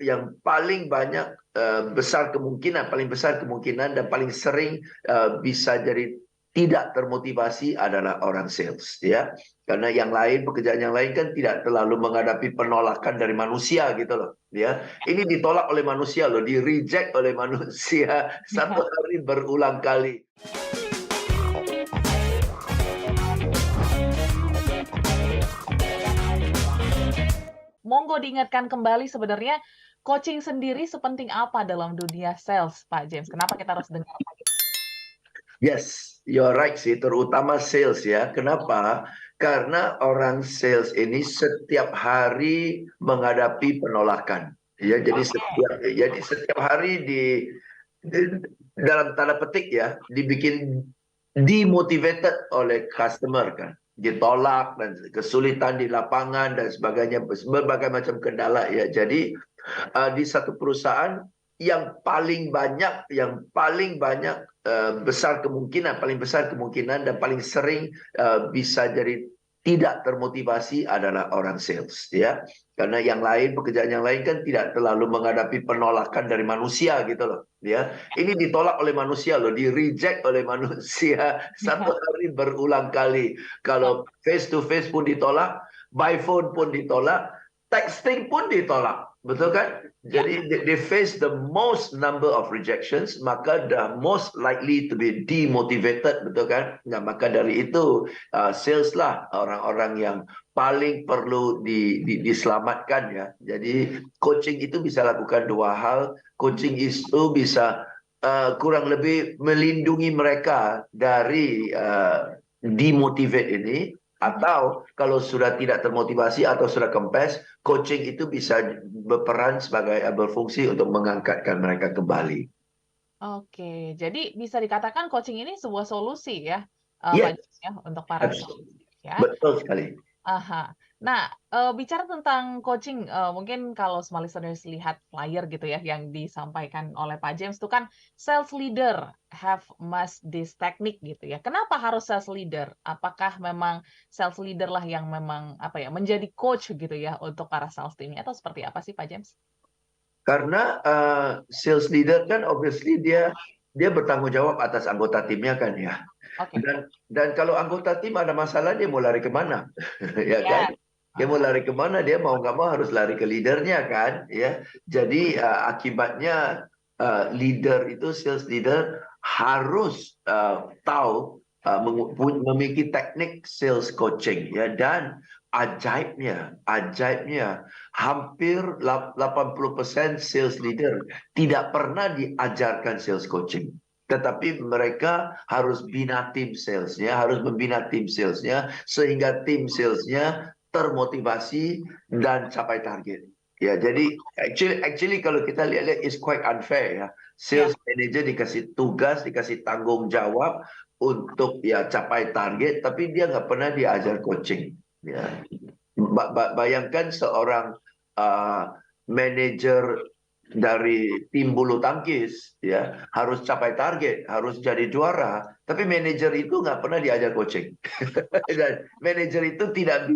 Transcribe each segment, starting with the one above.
yang paling banyak paling besar kemungkinan dan paling sering bisa jadi tidak termotivasi adalah orang sales, ya. Karena yang lain, pekerjaan yang lain kan tidak terlalu menghadapi penolakan dari manusia gitu loh, ya. Ini ditolak oleh manusia loh, di-reject oleh manusia satu hari berulang kali. Monggo diingatkan kembali sebenarnya coaching sendiri sepenting apa dalam dunia sales, Pak James? Kenapa kita harus dengar? Yes, you're right sih, terutama sales ya. Kenapa? Karena orang sales ini setiap hari menghadapi penolakan. Ya, jadi setiap hari dalam tanda petik ya, dibikin demotivated oleh customer kan. Ditolak dan kesulitan di lapangan dan sebagainya, berbagai macam kendala ya. Jadi di satu perusahaan yang paling banyak paling besar kemungkinan dan paling sering bisa jadi tidak termotivasi adalah orang sales, ya. Karena yang lain, pekerjaan yang lain kan tidak terlalu menghadapi penolakan dari manusia gitu loh, ya. Ini ditolak oleh manusia loh, di-reject oleh manusia satu hari berulang kali. Kalau face to face pun ditolak, by phone pun ditolak, texting pun ditolak. Betul kan? Jadi they face the most number of rejections, maka the most likely to be demotivated, betul kan? Nah, maka dari itu sales lah orang-orang yang paling perlu diselamatkan ya. Jadi coaching itu bisa lakukan dua hal. Coaching itu bisa kurang lebih melindungi mereka dari demotivate ini. Atau kalau sudah tidak termotivasi atau sudah kempes, coaching itu bisa berfungsi untuk mengangkatkan mereka kembali. Oke, jadi bisa dikatakan coaching ini sebuah solusi ya, Pak Yes, James ya, untuk para sales ya. betul sekali. Aha. Nah, bicara tentang coaching, mungkin kalau semua listeners lihat flyer gitu ya, yang disampaikan oleh Pak James itu kan sales leader have must this technique gitu ya. Kenapa harus sales leader? Apakah memang sales leader lah yang memang apa ya, menjadi coach gitu ya untuk para sales ini atau seperti apa sih Pak James? Karena sales leader kan obviously dia bertanggung jawab atas anggota timnya kan ya. Oke. Dan kalau anggota tim ada masalah, dia mau lari kemana? Ya Ya. kan? Dia mau lari kemana? Dia mau nggak mau harus lari ke leadernya kan? Ya. Jadi akibatnya sales leader harus tahu memiliki teknik sales coaching ya. Dan ajaibnya hampir 80% sales leader tidak pernah diajarkan sales coaching. Tetapi mereka harus membina tim salesnya sehingga tim salesnya termotivasi dan capai target. Ya, jadi actually kalau kita lihat is quite unfair ya. Sales manager dikasih tugas, dikasih tanggung jawab untuk ya capai target, tapi dia nggak pernah diajar coaching. Ya. Bayangkan seorang manajer dari tim bulu tangkis ya harus capai target, harus jadi juara, tapi manajer itu nggak pernah diajar coaching. Dan manajer itu tidak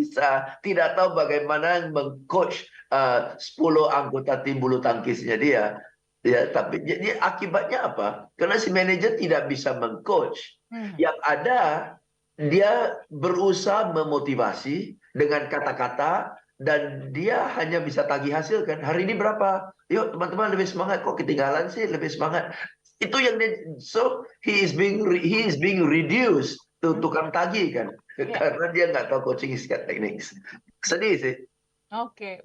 tahu bagaimana mengcoach 10 anggota tim bulu tangkisnya dia. Ya, tapi jadi akibatnya apa? Karena si manajer tidak bisa mengcoach. Yang ada dia berusaha memotivasi dengan kata-kata dan dia hanya bisa tagih hasil kan. Hari ini berapa? Yuk teman-teman lebih semangat, kok ketinggalan sih, lebih semangat. Itu yang he is being reduced to tukang tagih kan. Karena dia nggak tahu coaching techniques. Sedih sih. Oke.